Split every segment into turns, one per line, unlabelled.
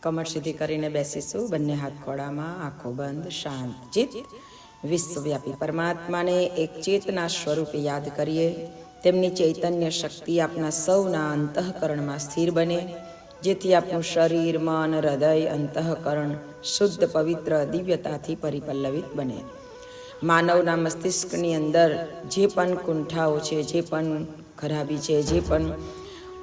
કમર સીધી કરીને બેસીશું, બંને હાથ ખોળામાં, આંખો બંધ, શાંત ચિત્ત. વિશ્વવ્યાપી પરમાત્માને એક ચેતના સ્વરૂપે યાદ કરીએ. તેમની ચૈતન્ય શક્તિ આપના સૌના અંતઃકરણમાં સ્થિર બને, જેથી આપણું શરીર, મન, હૃદય, અંતઃકરણ શુદ્ધ, પવિત્ર, દિવ્યતાથી પરિપલ્લવિત બને. માનવના મસ્તિષ્કની અંદર જે પણ કુંઠાઓ છે, જે પણ ખરાબી છે, જે પણ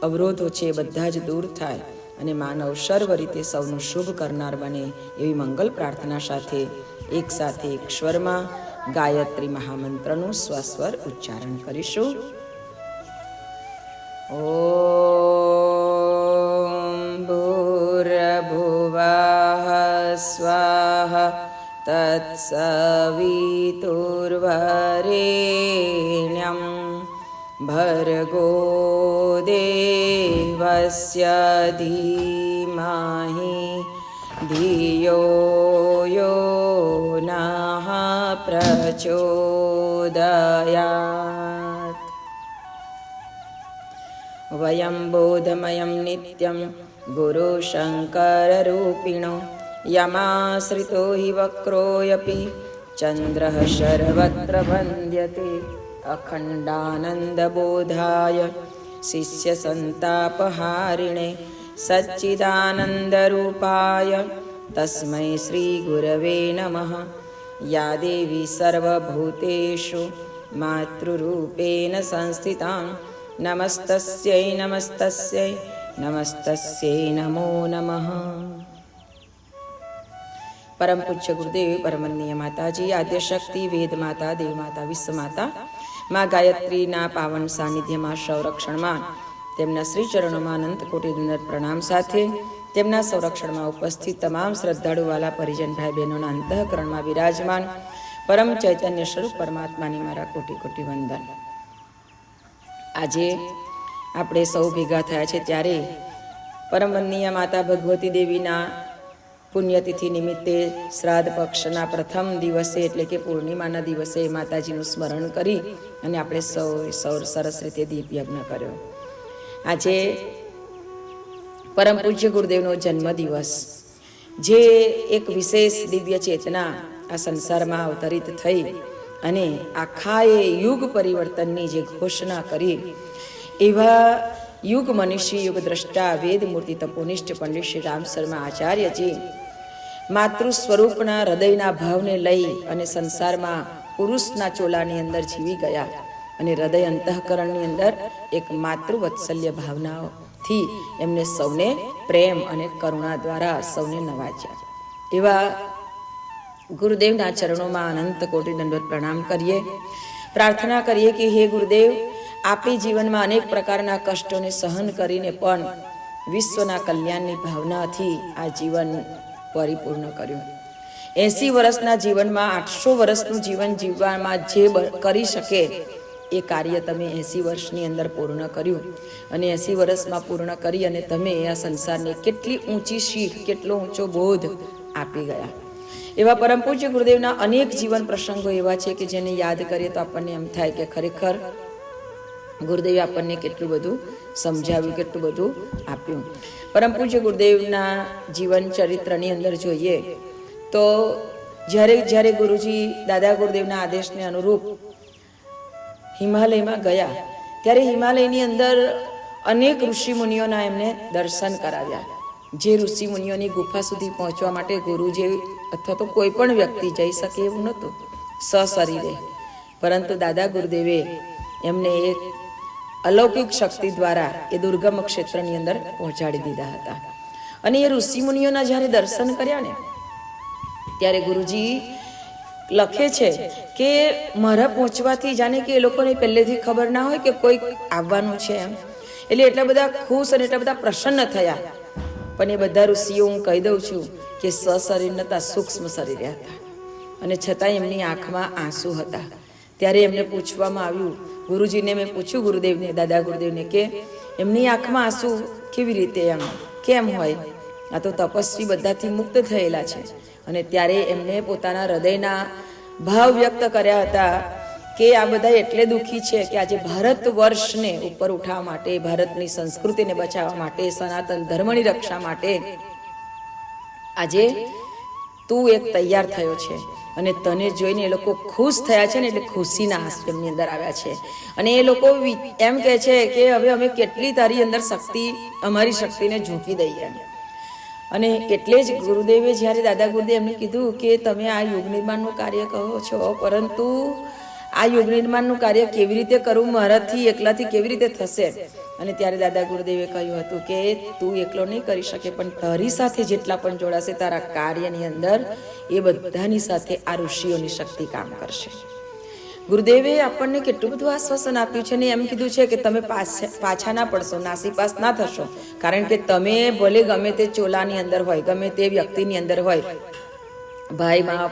અવરોધો છે, બધા જ દૂર થાય અને માનવ સર્વ રીતે સૌનું શુભ કરનાર બને, એવી મંગલ પ્રાર્થના સાથે એક સાથે એક સ્વરમાં ગાયત્રી મહામંત્રનું સ્વસ્વર ઉચ્ચારણ કરીશું. ઓમ ભૂર્ભુવઃ સ્વાહા તત્સવિતુર્વરેણ્યં ભર્ગો દેવસ્ય ધીમહિ ધિયો યો નઃ પ્રચોદયાત. વયં બોધમયં નિત્યં ગુરુ શંકર રૂપિણો યમાશ્રિતો હિ વક્રોયપી ચંદ્રઃ સર્વત્ર વંદ્યતે અખંડાનંદ બોધાય શિષ્ય સંતાપહારિણે સચ્ચિદાનંદ રૂપાય તસ્મૈ શ્રી ગુરવે નમઃ. યા દેવી સર્વભૂતેષુ માતૃરૂપેણ સંસ્થિતા નમસ્તસ્યૈ નમસ્તસ્યૈ નમસ્તસ્યૈ નમો નમઃ. પરમ પૂજ્ય ગુરુદેવ પરમનીય માતાજી, આદ્યશક્તિ, વેદ માતા, દેવ માતા, વિશ્વ માતા મા ગાયત્રીના પાવન સાનિધ્યમાં, સંરક્ષણમાં, તેમના શ્રી ચરણોમાં અનંત કોટી દંડવત પ્રણામ સાથે તેમના સંરક્ષણમાં ઉપસ્થિત તમામ શ્રદ્ધાળુવાલા પરિજન ભાઈ બહેનોના અંતઃકરણમાં બિરાજમાન પરમ ચૈતન્ય સ્વરૂપ પરમાત્માની મારા કોટી કોટી વંદન. આજે આપણે સૌ ભેગા થયા છે ત્યારે પરમવંદનીય માતા ભગવતી દેવીના પુણ્યતિથિ નિમિત્તે શ્રાદ્ધ પક્ષના પ્રથમ દિવસે એટલે કે પૂર્ણિમાના દિવસે માતાજીનું સ્મરણ કરી અને આપણે સૌ સરસ રીતે દીપ યજ્ઞ કર્યો. આજે પરમ પૂજ્ય ગુરુદેવનો જન્મદિવસ, જે એક વિશેષ દિવ્ય ચેતના આ સંસારમાં અવતરિત થઈ અને આખાએ યુગ પરિવર્તનની જે ઘોષણા કરી, એવા યુગ મનીષી, યુગ દ્રષ્ટા, વેદ મૂર્તિ, તપોનિષ્ઠ પંડિત શ્રી રામ શર્મા આચાર્યજી માતૃ સ્વરૂપના હૃદયના ભાવને લઈ અને સંસારમાં પુરુષના ચોલાની અંદર જીવી ગયા અને હૃદય અંતઃકરણની અંદર એક માતૃવત્સલ્ય ભાવનાઓથી એમને સૌને પ્રેમ અને કરુણા દ્વારા સૌને નવાજ્યા. એવા ગુરુદેવના ચરણોમાં અનંત કોટી દંડવત પ્રણામ કરીએ. પ્રાર્થના કરીએ કે હે ગુરુદેવ, આપે જીવનમાં અનેક પ્રકારના કષ્ટોને સહન કરીને પણ વિશ્વના કલ્યાણની ભાવનાથી આ જીવન પરિપૂર્ણ કર્યું. 80 વર્ષના જીવનમાં 800 વર્ષનું જીવન જીવવામાં જે કરી શકે એ કાર્ય તમે 80 વર્ષની અંદર પૂર્ણ કર્યું અને 80 વર્ષમાં પૂર્ણ કરી અને તમે આ સંસારને કેટલી ઊંચી શીખ, કેટલો ઊંચો બોધ આપી ગયા. એવા પરમ પૂજ્ય ગુરુદેવના અનેક જીવન પ્રસંગો એવા છે કે જેને યાદ કરીએ તો આપણને એમ થાય કે ખરેખર ગુરુદેવે આપણને કેટલું બધું સમજાવ્યું, કેટલું બધું આપ્યું. પરમ પૂજ્ય ગુરુદેવના જીવન ચરિત્રની અંદર જોઈએ તો જ્યારે ગુરુજી દાદા ગુરુદેવના આદેશને અનુરૂપ હિમાલયમાં ગયા, ત્યારે હિમાલયની અંદર અનેક ઋષિમુનિઓના એમને દર્શન કરાવ્યા. જે ઋષિમુનિઓની ગુફા સુધી પહોંચવા માટે ગુરુજી અથવા તો કોઈ પણ વ્યક્તિ જઈ શકે એવું નહોતું સશરીરે, પરંતુ દાદા ગુરુદેવે એમને એક અલૌકિક શક્તિ દ્વારા એ દુર્ગમ ક્ષેત્રની અંદર પહોંચાડી દીધા હતા. અને એ ઋષિમુનિઓના જ્યારે દર્શન કર્યા ને ત્યારે ગુરુજી લખે છે કે મારા પહોંચવાથી જાણે કે એ લોકોને પહેલેથી ખબર ના હોય કે કોઈ આવવાનું છે એમ, એટલે એટલા બધા ખુશ અને એટલા બધા પ્રસન્ન થયા. પણ એ બધા ઋષિઓ હું કહી દઉં છું કે સશરીર નતા, સૂક્ષ્મ શરીરે હતા અને છતાં એમની આંખમાં આંસુ હતા. ત્યારે એમને પૂછવામાં આવ્યું, ગુરુજીને મેં પૂછ્યું ગુરુદેવને, દાદા ગુરુદેવને, કે એમની આંખમાં આંસુ કેવી રીતે એમ કેમ હોય? આ તો તપસ્વી બધાથી મુક્ત થયેલા છે. અને ત્યારે એમને પોતાના હૃદયના ભાવ વ્યક્ત કર્યા હતા કે આ બધા એટલે દુઃખી છે કે આજે ભારત વર્ષને ઉપર ઉઠાવવા માટે, ભારતની સંસ્કૃતિને બચાવવા માટે, સનાતન ધર્મની રક્ષા માટે આજે તું એક તૈયાર થયો છે અને તને જોઈને એ લોકો ખુશ થયા છે ને, એટલે ખુશીના આંસુ એમની અંદર આવ્યા છે. અને એ લોકો એમ કહે છે કે હવે અમે કેટલી તારી અંદર શક્તિ, અમારી શક્તિને ઝૂંકી દઈએ. અને એટલે જ ગુરુદેવે જ્યારે દાદા ગુરુદેવ એમને કીધું કે તમે આ યુગ નિર્માણનું કાર્ય કહો છો, પરંતુ આ યુગ નિર્માણનું કાર્ય કેવી રીતે કરવું, મારાથી એકલાથી કેવી રીતે થશે? અને ત્યારે દાદા ગુરુદેવે કહ્યું હતું કે તું એકલો નહીં કરી શકે, પણ તારી સાથે જેટલા પણ જોડાશે તારા કાર્યની અંદર, એ બધાની સાથે આ ઋષિઓની શક્તિ કામ કરશે. ગુરુદેવે આપણને કેટલું બધું આશ્વાસન આપ્યું છે ને એમ કીધું છે કે તમે પાછા ના પડશો, નાસીપાસ ના થશો, કારણ કે તમે ભલે ગમે તે ચોલાની અંદર હોય, ગમે તે વ્યક્તિની અંદર હોય, ભાઈમાં,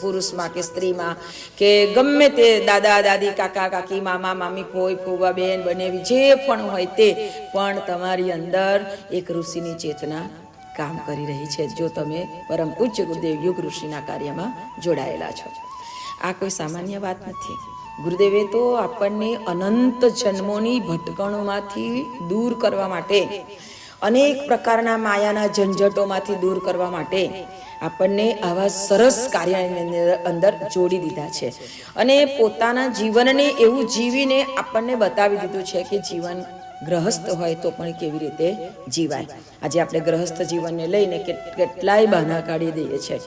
પુરુષમાં કે સ્ત્રીમાં, કે ગમે તે દાદા દાદી, કાકા કાકી, મામા મામી, ફોઈ ફૂવા, બેન બનેવી, જે પણ હોય તે, પણ તમારી અંદર એક ઋષિની ચેતના કામ કરી રહી છે, જો તમે પરમ પૂજ્ય ગુરુદેવ યુગ ઋષિના કાર્યમાં જોડાયેલા છો. આ કોઈ સામાન્ય વાત નથી. ગુરુદેવે તો આપણને અનંત જન્મોની ભટકણોમાંથી દૂર કરવા માટે, અનેક પ્રકારના માયાના ઝંઝટોમાંથી દૂર કરવા માટે આપણને આવા સરસ કાર્યની અંદર જોડી દીધા છે. અને પોતાના જીવનને એવું જીવીને આપણને બતાવી દીધું છે કે જીવન ગ્રહસ્થ હોય તો પણ કેવી રીતે જીવાય. આજે આપણે ગ્રહસ્થ જીવનને લઈને કેટલાય બહાના કાઢી દઈએ છીએ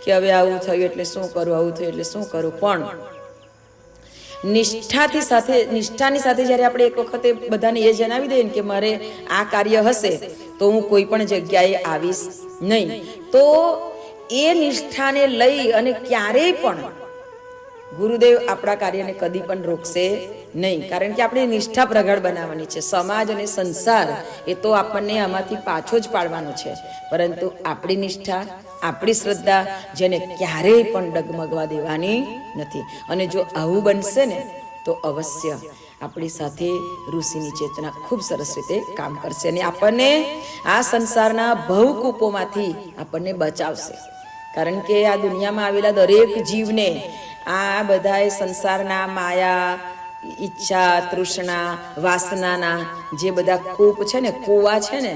કે હવે આવું થયું એટલે શું કરું, આવું થયું એટલે શું કરું. પણ નિષ્ઠાની સાથે જ્યારે આપણે એક વખતે બધાને એ જણાવી દઈએ કે મારે આ કાર્ય હશે તો હું કોઈ પણ જગ્યાએ આવીશ નહીં, તો એ નિષ્ઠાને લઈ અને ક્યારેય પણ ગુરુદેવ આપણા કાર્યને કદી પણ રોકશે નહીં, કારણ કે આપણે નિષ્ઠા પ્રગાઢ બનાવવાની છે. સમાજ અને સંસાર એ તો આપણને આમાંથી પાછો જ પાડવાનો છે, પરંતુ આપણી નિષ્ઠા, આપણી શ્રદ્ધા જેને ક્યારેય પણ ડગમગવા દેવાની નથી. અને જો આવું બનશે ને તો અવશ્ય આપણી સાથે ઋષિની ચેતના ખૂબ સરસ રીતે કામ કરશે અને આપણને આ સંસારના ભવકૂપોમાંથી આપણને બચાવશે. કારણ કે આ દુનિયામાં આવેલા દરેક જીવને આ બધાએ સંસારના માયા, ઈચ્છા, તૃષ્ણા, વાસનાના જે બધા કૂપ છે ને, કૂવા છે ને,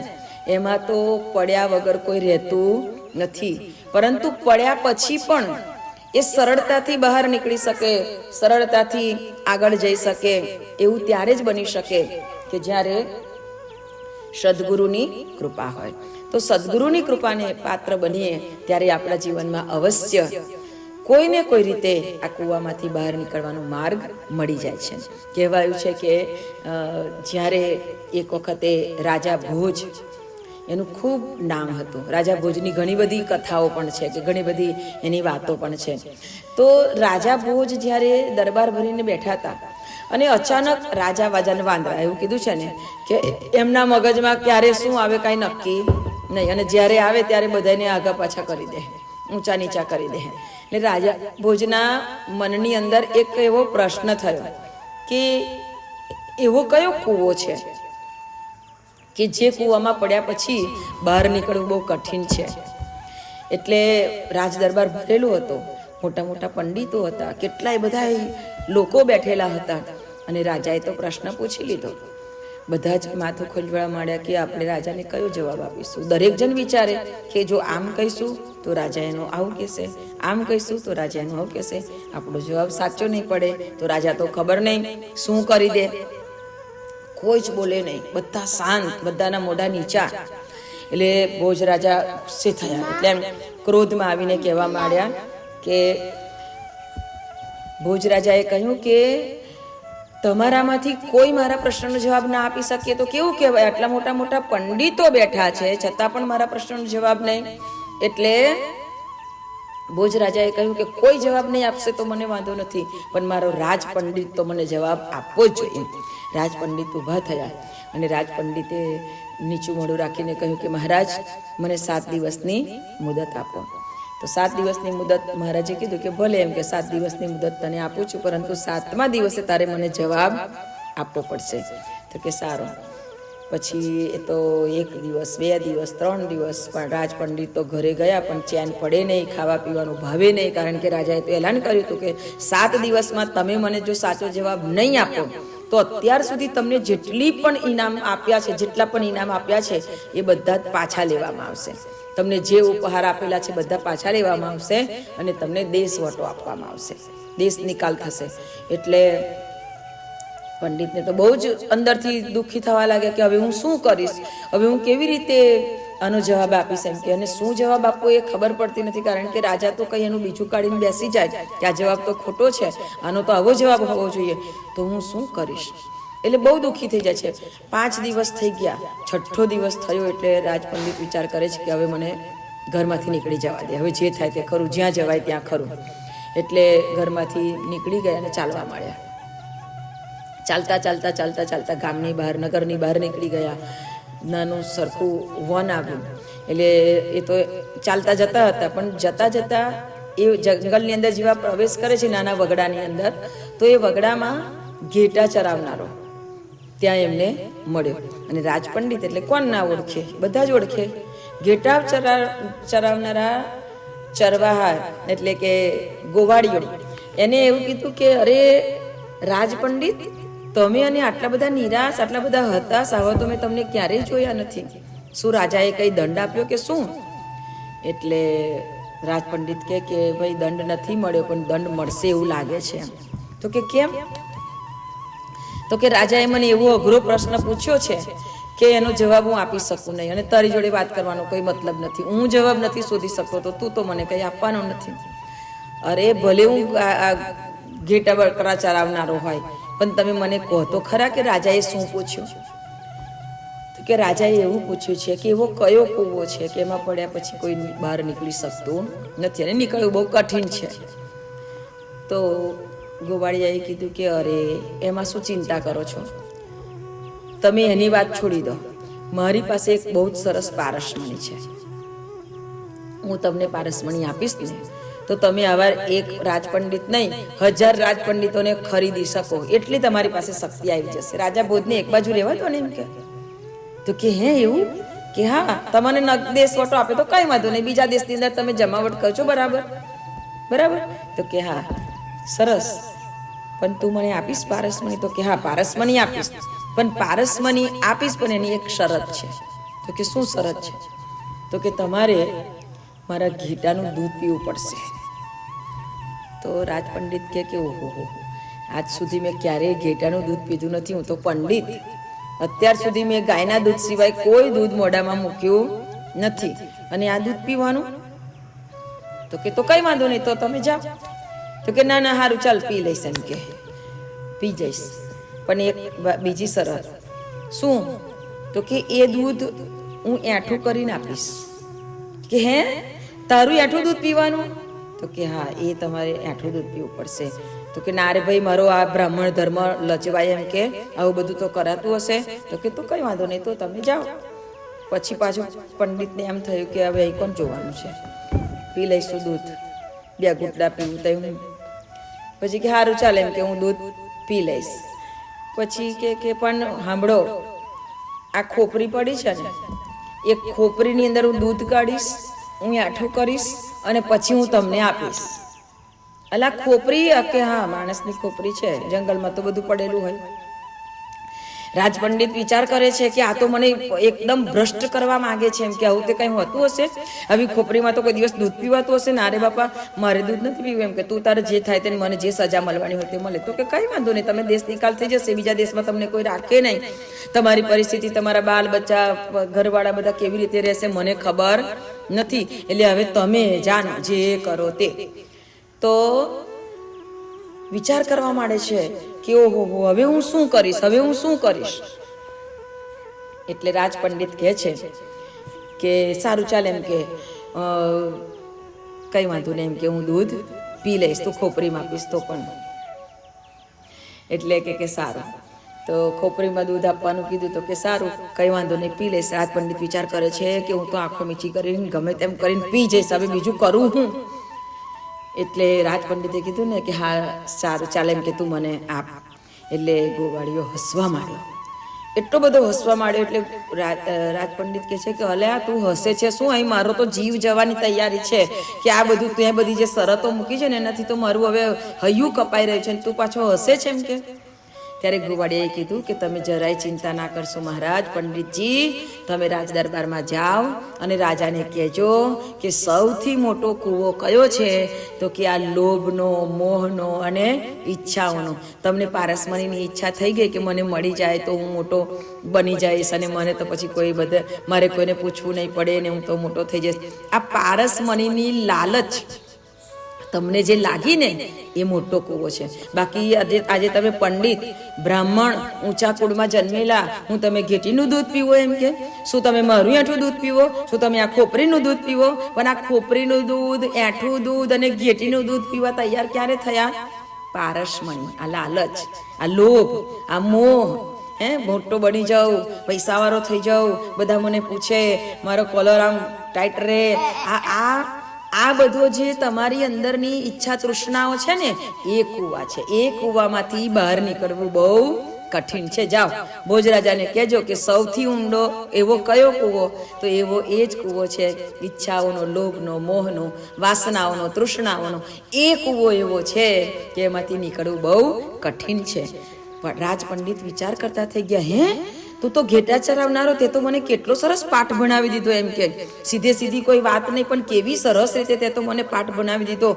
એમાં તો પડ્યા વગર કોઈ રહેતું નથી. પરંતુ પડ્યા પછી પણ એ સરળતાથી બહાર નીકળી શકે, સરળતાથી આગળ જઈ શકે એવું ત્યારે જ બની શકે કે જ્યારે સદગુરુની કૃપા હોય. તો સદગુરુની કૃપાને પાત્ર બનીએ ત્યારે આપણા જીવનમાં અવશ્ય કોઈને કોઈ રીતે આ કૂવામાંથી બહાર નીકળવાનો માર્ગ મળી જાય છે. કહેવાયું છે કે જ્યારે એક વખતે રાજા ભોજ, એનું ખૂબ નામ હતું. રાજા ભોજની ઘણી બધી કથાઓ પણ છે, કે ઘણી બધી એની વાતો પણ છે. તો રાજા ભોજ જ્યારે દરબાર ભરીને બેઠા હતા અને અચાનક રાજા વાજાને વાંદરા, એવું કીધું છે ને કે એમના મગજમાં ક્યારે શું આવે કાંઈ નક્કી નહીં, અને જ્યારે આવે ત્યારે બધાને આગા પાછા કરી દે, ઊંચા નીચા કરી દે. એટલે રાજા ભોજના મનની અંદર એક એવો પ્રશ્ન થયો કે એવો કયો કૂવો છે કે જે કૂવામાં પડ્યા પછી બહાર નીકળવું બહુ કઠિન છે. એટલે રાજ દરબાર ભરેલું હતો, મોટા મોટા પંડિતો હતા, કેટલાય બધા લોકો બેઠેલા હતા. અને રાજાએ તો પ્રશ્ન પૂછી લીધો. બધા જ માથું ખંજવાળવા માંડ્યા કે આપણે રાજાને કયો જવાબ આપીશું. દરેક જણ વિચારે કે જો આમ કહીશું તો રાજા એનો આવું કહેશે, આમ કહીશું તો રાજા એનું આવું કહેશે, આપણો જવાબ સાચો નહીં પડે તો રાજા તો ખબર નહીં શું કરી દે. કોઈ જ બોલે નહીં, બધા શાંત, બધાના મોઢા નીચા. એટલે ભોજ રાજા ગુસ્સે થયા, એટલે એમ ક્રોધમાં આવીને કહેવા માંડ્યા કે ભોજ રાજાએ કહ્યું કે તમારામાંથી કોઈ મારા પ્રશ્નનો જવાબ ના આપી શકે તો કેવું કહેવાય? આટલા મોટા મોટા પંડિતો બેઠા છે છતાં પણ મારા પ્રશ્નનો જવાબ નહીં. એટલે ભોજ રાજાએ કહ્યું કે કોઈ જવાબ નહીં આપશે તો મને વાંધો નથી, પણ મારો રાજ પંડિત તો મને જવાબ આપવો જ જોઈએ. રાજ પંડિત ઊભા થયા અને રાજ પંડિતે નીચું મોઢું રાખીને કહ્યું કે મહારાજ, મને 7 દિવસની મુદત આપો. તો 7 દિવસની મુદત મહારાજે કીધું કે ભલે, એમ કે 7 દિવસની મુદત તને આપું છું, પરંતુ 7મા દિવસે તારે મને જવાબ આપવો પડશે. તો કે સારું. પછી એ તો 1 દિવસ, 2 દિવસ, 3 દિવસ, પણ રાજ પંડિત તો ઘરે ગયા, પણ ચેન પડે નહીં, ખાવા પીવાનું ભાવે નહીં, કારણ કે રાજાએ તો એલાન કર્યું હતું કે 7 દિવસમાં તમે મને જો સાચો જવાબ નહીં આપો તો અત્યાર સુધી તમને જેટલી પણ ઇનામ આપ્યા છે, જેટલા પણ ઇનામ આપ્યા છે એ બધા જ પાછા લેવામાં આવશે. તમને જે ઉપહાર આપેલા છે બધા પાછા લેવામાં આવશે અને તમને દેશવટો આપવામાં આવશે, દેશ નિકાલ થશે. એટલે પંડિતને તો બહુ જ અંદરથી દુઃખી થવા લાગ્યા કે હવે હું શું કરીશ, હવે હું કેવી રીતે આનો જવાબ આપીશ એમ કે. અને શું જવાબ આપવો એ ખબર પડતી નથી, કારણ કે રાજા તો કંઈ એનું બીજું કાઢીને બેસી જાય કે આ જવાબ તો ખોટો છે, આનો તો આવો જવાબ હોવો જોઈએ, તો હું શું કરીશ. એટલે બહુ દુઃખી થઈ જાય છે. 5 દિવસ થઈ ગયા, 6ઠ્ઠો દિવસ થયો એટલે રાજપંડિત વિચાર કરે છે કે હવે મને ઘરમાંથી નીકળી જવા દે, હવે જે થાય તે ખરું, જ્યાં જવાય ત્યાં ખરું. એટલે ઘરમાંથી નીકળી ગયા અને ચાલવા માંડ્યા. ચાલતા ચાલતા ચાલતા ચાલતા ગામની બહાર, નગરની બહાર નીકળી ગયા. નાનું સરખું વન આવ્યું. એટલે એ તો ચાલતા જતા હતા, પણ જતા જતા એ જંગલની અંદર જેવા પ્રવેશ કરે છે નાના વગડાની અંદર, તો એ વગડામાં ઘેટા ચરાવનારો ત્યાં એમને મળ્યો. અને રાજપંડિત એટલે કોણ ના ઓળખે, બધા જ ઓળખે. ઘેટા ચરાવનારા ચરવાહા એટલે કે ગોવાળીઓ એને એવું કીધું કે અરે રાજપંડિત, તમે અને આટલા બધા નિરાશ, આટલા બધા હતાશ આવા તો મેં તમને ક્યારેય જોયા નથી. શું રાજાએ કંઈ દંડ આપ્યો કે શું? એટલે રાજપંડિત કે ભાઈ દંડ નથી મળ્યો, પણ દંડ મળશે એવું લાગે છે. તો કે કેમ? તો કે રાજાએ મને એવો અઘરો પ્રશ્ન પૂછ્યો છે કે એનો જવાબ હું આપી શકું નહીં, અને તારી જોડે વાત કરવાનો કોઈ મતલબ નથી. હું જવાબ નથી શોધી શકતો તો તું તો મને કંઈ આપવાનો નથી. અરે ભલે હું ઘેટા બકરા ચરાવનારો હોય, પણ તમે મને કહો તો ખરા કે રાજાએ શું પૂછ્યું? તો કે રાજાએ એવું પૂછ્યું છે કે એવો કયો કૂવો છે કે એમાં પડ્યા પછી કોઈ બહાર નીકળી શકતું નથી, અને નીકળવું બહુ કઠિન છે. તો ગોવાળિયાએ કીધું કે અરે એમાં શું ચિંતા કરો છો, તમે એની વાત છોડી દો. મારી પાસે એક બહુ જ સરસ પારસમણી છે, હું તમને પારસમણી આપીશ ને તો તમે આવા એક રાજપંડિત નહીં 1000 રાજપંડિતોને ખરીદી શકો એટલી તમારી પાસે શક્તિ આવી જશે. રાજા ભોજને એક બાજુ રહેવા દો ને એમ કે. તો કે હે એવું કે હા, તમને દેશવટો આપે તો કઈ વાંધો નહીં, બીજા દેશની અંદર તમે જમાવટ કરજો, બરાબર બરાબર. તો કે હા સરસ, પણ તું મને આપીશ પારસમણી? તો કે હા પારસમણી આપીશ, પણ પારસમણી આપીશ પણ એની એક શરત છે. તો કે શું શરત છે? તો કે તમારે મારા ઘેટાનું દૂધ પીવું પડશે. તો રાજપંડિત કે ઓહો, આજ સુધી મેં ક્યારેય ઘેટાનું દૂધ પીધું નથી, હું તો પંડિત, અત્યાર સુધી મેં ગાયના દૂધ સિવાય કોઈ દૂધ મોઢામાં મૂક્યું નથી, અને આ દૂધ પીવાનું? તો કે તો કઈ વાંધો નહીં, તો તમે જાઓ. તો કે ના ના સારું ચાલ પી લઈશ એમ કે, પી જઈશ, પણ એક બીજી શરત. શું? તો કે એ દૂધ હું એઠું કરીને આપીશ. કે હે, તારું એઠું દૂધ પીવાનું? તો કે હા, એ તમારે એઠું દૂધ પીવું પડશે. તો કે ના રે ભાઈ, મારો આ બ્રાહ્મણ ધર્મ લચવાય એમ કે, આવું બધું તો કરાતું હશે. તો કે તો કઈ વાંધો નહીં, તો તમે જાઓ. પછી પાછું પંડિતને એમ થયું કે હવે અહીં કોણ જોવાનું છે, પી લઈશું દૂધ, 2 ઘૂંટડા પીવું તો હું. પછી કે સારું ચાલે એમ કે હું દૂધ પી લઈશ. પછી કે પણ સાંભળો, આ ખોપરી પડી છે ને, એ ખોપરીની અંદર હું દૂધ કાઢીશ, હું આઠું કરીશ અને પછી હું તમને આપીશ. અલા ખોપરી? કે હા માણસની ખોપરી છે, જંગલમાં તો બધું પડેલું હોય. રાજપંડિત વિચાર કરે છે કે આ તો મને એકદમ ભ્રષ્ટ કરવા માંગે છે એમ કે, આવું તે કંઈ હોતું હશે? આવી ખોપરીમાં તો કોઈ દિવસ દૂધ પીવાતું હશે? ના રે બાપા, મારે દૂધ નથી પીવું એમ કે, તું તારે જે થાય તેને મને જે સજા મળવાની હોય તે મળે. તો કે કઈ વાંધો નહીં, તમે દેશ નિકાલ થઈ જશે, બીજા દેશમાં તમને કોઈ રાખે નહીં, તમારી પરિસ્થિતિ, તમારા બાલ બચ્ચા ઘરવાળા બધા કેવી રીતે રહેશે મને ખબર નથી, એટલે હવે તમે જાણો જે કરો તે. તો વિચાર કરવા માંડે છે કે ઓહો, હવે હું શું કરીશ, હવે હું શું કરીશ? એટલે રાજપંડિત કહે છે કે સારું ચાલે એમ કે, કઈ વાંધો નહીં એમ કે, હું દૂધ પી લઈશ, તું ખોપરીમાં આપીશ તો પણ. એટલે કે સારું. તો ખોપરીમાં દૂધ આપવાનું કીધું. તો કે સારું, કઈ વાંધો નહીં, પી લઈશ. રાજપંડિત વિચાર કરે છે કે હું તો આંખો મીચી કરીને ગમે તેમ કરીને પી જઈશ, હવે બીજું કરું હું? એટલે રાજપંડિતે કીધું ને કે હા સારું ચાલે એમ કે, તું મને આપ. એટલે ગોવાળીઓ હસવા માંડ્યો, એટલો બધો હસવા માંડ્યો. એટલે રાજપંડિત કહે છે કે અલ્યા તું હસે છે શું? અહીં મારો તો જીવ જવાની તૈયારી છે કે આ બધું તે બધી જે શરતો મૂકી છે ને એનાથી તો મારું હવે હૈયું કપાઈ રહ્યું છે, તું પાછો હસે છે એમ કે. ત્યારે ગોવાળિયાએ કીધું કે તમે જરાય ચિંતા ના કરશો મહારાજ, પંડિતજી તમે રાજ દરબારમાં જાઓ અને રાજાને કહેજો કે સૌથી મોટો કૂવો કયો છે, તો કે આ લોભનો, મોહનો અને ઈચ્છાઓનો. તમને પારસમણીની ઈચ્છા થઈ ગઈ કે મને મળી જાય તો હું મોટો બની જઈશ અને મને તો પછી કોઈ મારે કોઈને પૂછવું નહીં પડે ને હું તો મોટો થઈ જઈશ. આ પારસમણીની લાલચ તમને જે લાગી ને એ મોટો કૂવો છે. બાકી આજે તમે પંડિત, બ્રાહ્મણ, ઊંચા કુળમાં જન્મેલા, હું તમે ઘેટીનું દૂધ પીવો એમ કે? શું તમે મારું એઠું દૂધ પીવો? શું તમે આ ખોપરીનું દૂધ પીવો? પણ આ ખોપરીનું દૂધ, એઠું દૂધ અને ઘેટીનું દૂધ પીવા તૈયાર ક્યારે થયા? પારસમણી, આ લાલચ, આ લોભ, આ મોહ, મોટો બની જાઉં, પૈસાવાળો થઈ જાઉં, બધા મને પૂછે, મારો કોલર આમ ટાઈટ રહે, આ બધો જે તમારી અંદરની ઈચ્છા તૃષ્ણાઓ છે ને એ કૂવા છે. એ કૂવામાંથી બહાર નીકળવું બહુ કઠિન છે. જાઓ ભોજરાજાને કહેજો કે સૌથી ઊંડો એવો કયો કૂવો, તો એવો એ જ કૂવો છે ઈચ્છાઓનો, લોભનો, મોહનો, વાસનાઓનો, તૃષ્ણાઓનો. એ કૂવો એવો છે કે એમાંથી નીકળવું બહુ કઠિન છે. પણ રાજ પંડિત વિચાર કરતા થઈ ગયા, તું તો ઘેટા ચરાવનારો, તે તો મને કેટલો સરસ પાઠ ભણાવી દીધો એમ કે. સીધી કોઈ વાત નહીં પણ કેવી સરસ રીતે તે તો મને પાઠ ભણાવી દીધો.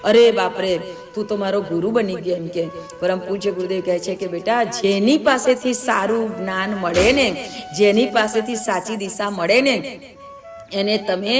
અરે બાપરે, તું તો મારો ગુરુ બની ગયો એમ કે. પરમ પૂજ્ય ગુરુદેવ કહે છે કે બેટા, જેની પાસેથી સારું જ્ઞાન મળે ને, જેની પાસેથી સાચી દિશા મળે ને, એને તમે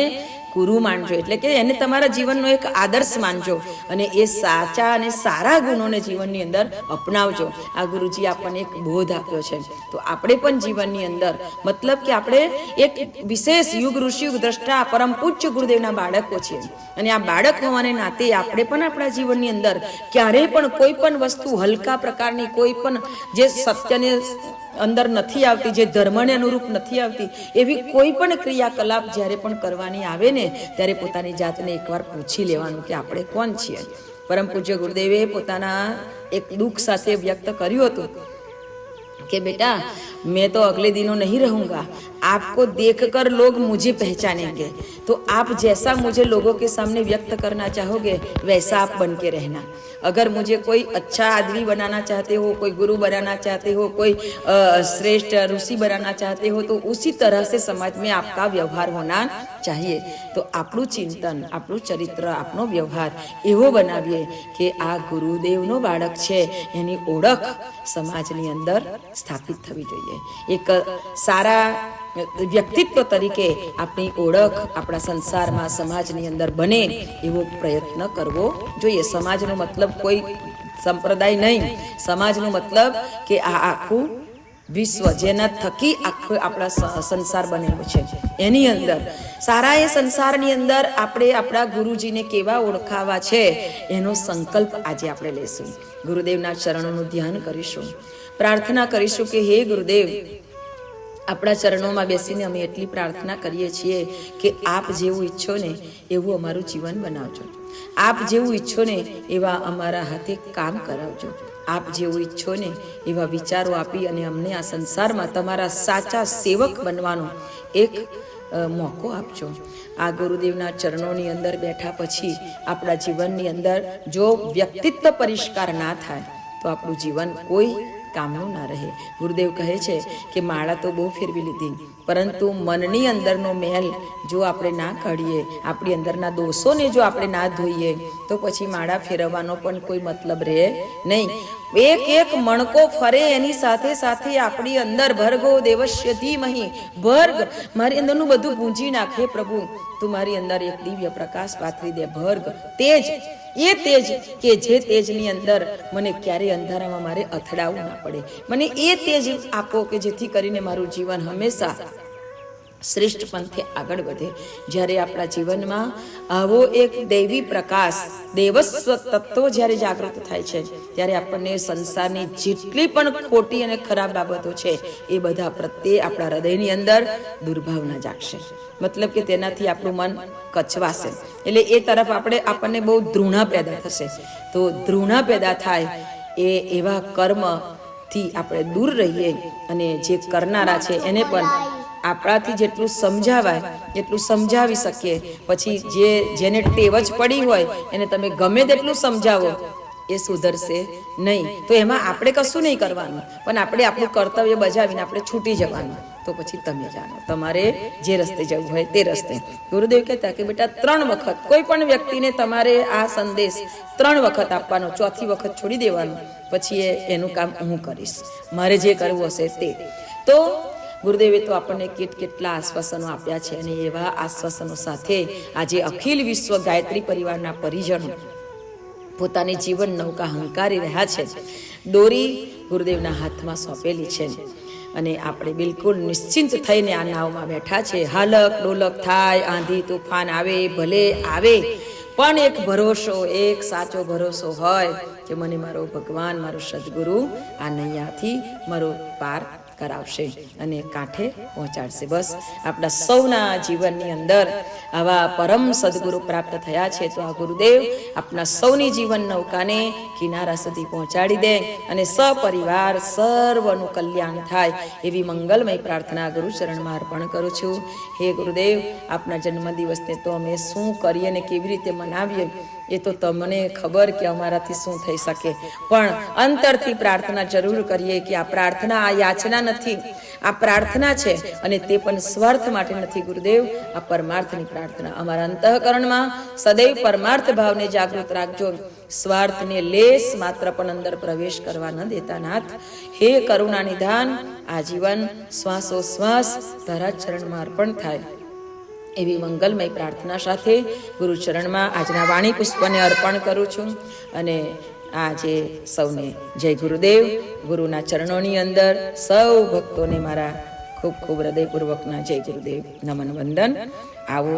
ગુરુ માનજો, એટલે કે એને તમારા જીવનનો એક આદર્શ માનજો અને એ સાચા અને સારા ગુણોને જીવનની અંદર અપનાવજો. આ ગુરુજી આપણને એક બોધ આપ્યો છે. તો આપણે પણ જીવનની અંદર, મતલબ કે આપણે એક વિશેષ યુગ ઋષિ, યુગ દ્રષ્ટા, પરમ પૂજ્ય ગુરુદેવના બાળકો છીએ અને આ બાળક હોવાને નાતે આપણે પણ આપણા જીવનની અંદર ક્યારેય પણ કોઈ પણ વસ્તુ હલકા પ્રકારની, કોઈ પણ જે સત્યને અંદર નથી આવતી, જે ધર્મને અનુરૂપ નથી આવતી, એવી કોઈ પણ ક્રિયાકલાપ જ્યારે પણ કરવાની આવે ને ત્યારે પોતાની જાતને એકવાર પૂછી લેવાનું કે આપણે કોણ છીએ. પરમ પૂજ્ય ગુરુદેવે પોતાના એક દુઃખ સાથે વ્યક્ત કર્યું હતું कि बेटा मैं तो अगले दिनों नहीं रहूँगा, आपको देखकर लोग मुझे पहचानेंगे, तो आप जैसा मुझे लोगों के सामने व्यक्त करना चाहोगे वैसा आप बन के रहना। अगर मुझे कोई अच्छा आदमी बनाना चाहते हो, कोई गुरु बनाना चाहते हो, कोई श्रेष्ठ ऋषि बनाना चाहते हो, तो उसी तरह से समाज में आपका व्यवहार होना चाहिए। तो આપણું ચિંતન, આપણું ચરિત્ર, આપણો વ્યવહાર એવો બનાવીએ કે આ ગુરુદેવનો બાળક છે એની ઓળખ સમાજની અંદર સ્થાપિત થવી જોઈએ। એક સારા વ્યક્તિત્વ તરીકે આપણી ઓળખ આપણા સંસારમાં સમાજની અંદર બને એવો પ્રયત્ન કરવો જોઈએ। સમાજનો મતલબ કોઈ સંપ્રદાય નહીં, સમાજનો મતલબ કે આ આખું વિશ્વ જેના થકી આખું આપણા સંસાર બનેલું છે એની અંદર સારા એ સંસારની અંદર આપણે આપણા ગુરુજીને કેવા ઓળખાવા છે એનો સંકલ્પ આજે આપણે લેશું। ગુરુદેવના ચરણોનું ધ્યાન કરીશું, પ્રાર્થના કરીશું કે હે ગુરુદેવ, આપણા ચરણોમાં બેસીને અમે એટલી પ્રાર્થના કરીએ છીએ કે આપ જેવું ઈચ્છો ને એવું અમારું જીવન બનાવજો, આપ જેવું ઈચ્છો ને એવા અમારા હાથે કામ કરાવજો, आप जेवुं इच्छो ने एवा विचारो आपी अने अमने आ संसारमा तमारा साचा सेवक बनवानो एक मौको आपजो। आ गुरुदेवना चरणोनी अंदर बैठा पछी आपणा जीवननी अंदर जो व्यक्तित्व परिष्कार ना थाय तो आपणुं जीवन कोई कामનું ના રહે। ગુરુદેવ કહે છે કે માળા તો બહુ ફેરવી લીધી, પરંતુ મનની અંદરનો મેલ જો આપણે ના કાઢીએ, આપણી અંદરના દોષોને જો આપણે ના ધોઈએ તો પછી માળા ફેરવવાનો પણ કોઈ મતલબ રહે નહીં। એક એક મણકો ફરે એની સાથે સાથે આપણી અંદર ભર્ગો દેવસ્ય ધીમહિ, ભર્ગ મારી અંદરનું બધું પૂંજી નાખે પ્રભુ, તું મારી અંદર એક દિવ્ય પ્રકાશ પાથરી દે, ભર્ગ તેજ, એ તેજ કે જે તેજની અંદર મને ક્યારે અંધારામાં મારે અથડાવવું ના પડે, મને એ તેજ આપો કે જેથી કરીને મારું જીવન હંમેશા શ્રેષ્ઠ પંથે આગળ વધે। જ્યારે આપણા જીવનમાં આવો એક દૈવી પ્રકાશ, દેવસ્વ તત્વો જ્યારે જાગૃત થાય છે ત્યારે આપણને સંસારની જેટલી પણ ખોટી અને ખરાબ બાબતો છે એ બધા પ્રત્યે આપણા હૃદયની અંદર દુર્ભાવના જાગશે, મતલબ કે તેનાથી આપણું મન કચવાશે, એટલે એ તરફ આપણને બહુ ધૃણા પેદા થશે। તો ધૃણા પેદા થાય એ એવા કર્મથી આપણે દૂર રહીએ અને જે કરનારા છે એને પણ આપણાથી જેટલું સમજાવાય એટલું સમજાવી શકીએ। પછી જેને ટેવ જ પડી હોય એને તમે ગમે તેટલું સમજાવો એ સુધરશે નહીં. તો એમાં આપણે કશું નહીં કરવાનું, પણ આપણે આપણું કર્તવ્ય બજાવીને આપણે છૂટી જવાનું. તો પછી તમે જાણો તમારે જે રસ્તે જવું હોય તે રસ્તે. ગુરુદેવ કહેતા કે બેટા 3 વખત કોઈ પણ વ્યક્તિને તમારે આ સંદેશ 3 વખત આપવાનો, ચોથી વખત છોડી દેવાનું. પછી એનું કામ હું કરીશ, મારે જે કરવું હશે તે. તો ગુરુદેવે તો આપણને કેટલા આશ્વાસનો આપ્યા છે, અને એવા આશ્વાસનો સાથે આજે અખિલ વિશ્વ ગાયત્રી પરિવારના પરિજનો પોતાની જીવન નૌકા હંકારી રહ્યા છે. દોરી ગુરુદેવના હાથમાં સોંપેલી છે, અને આપણે બિલકુલ નિશ્ચિંત થઈને આ નાવમાં બેઠા છે. હાલક ડોલક થાય, આંધી તુફાન આવે, ભલે આવે, પણ એક ભરોસો, એક સાચો ભરોસો હોય કે મને મારો ભગવાન, મારો સદગુરુ આ નૈયાથી મારો પાર કરાવશે અને કાંઠે પહોંચાડશે. બસ આપણા સૌના જીવનની અંદર આવા પરમ સદગુરુ પ્રાપ્ત થયા છે. તો આ ગુરુદેવ આપણા સૌની જીવન નૌકાને કિનારા સુધી પહોંચાડી દે અને સપરિવાર સર્વનું કલ્યાણ થાય એવી મંગલમય પ્રાર્થના ગુરુચરણમાં અર્પણ કરું છું. હે ગુરુદેવ, આપના જન્મદિવસને તો અમે શું કરીએ ને કેવી રીતે મનાવીએ એ તો તમને ખબર કે અમારાથી શું થઈ શકે, પણ અંતરથી પ્રાર્થના જરૂર કરીએ કે આ પ્રાર્થના, આ યાચના નથી, આ પ્રાર્થના છે, અને તે પણ સ્વાર્થ માટે નથી ગુરુદેવ, આ પરમાર્થની પ્રાર્થના. અમારા અંતઃકરણમાં સદૈવ પરમાર્થ ભાવને જાગૃત રાખજો. સ્વાર્થને લેશ માત્ર પણ અંદર પ્રવેશ કરવા ન દેતા નાથ. હે કરુણા નિધાન, આજીવન શ્વાસોશ્વાસ તારા ચરણમાં અર્પણ થાય એવી મંગલમય પ્રાર્થના સાથે ગુરુચરણમાં આજના વાણી પુષ્પને અર્પણ કરું છું. અને આજે સૌને જય ગુરુદેવ. ગુરુના ચરણોની અંદર સૌ ભક્તોને મારા ખૂબ ખૂબ હૃદયપૂર્વકના જય ગુરુદેવ, નમન, વંદન. આવો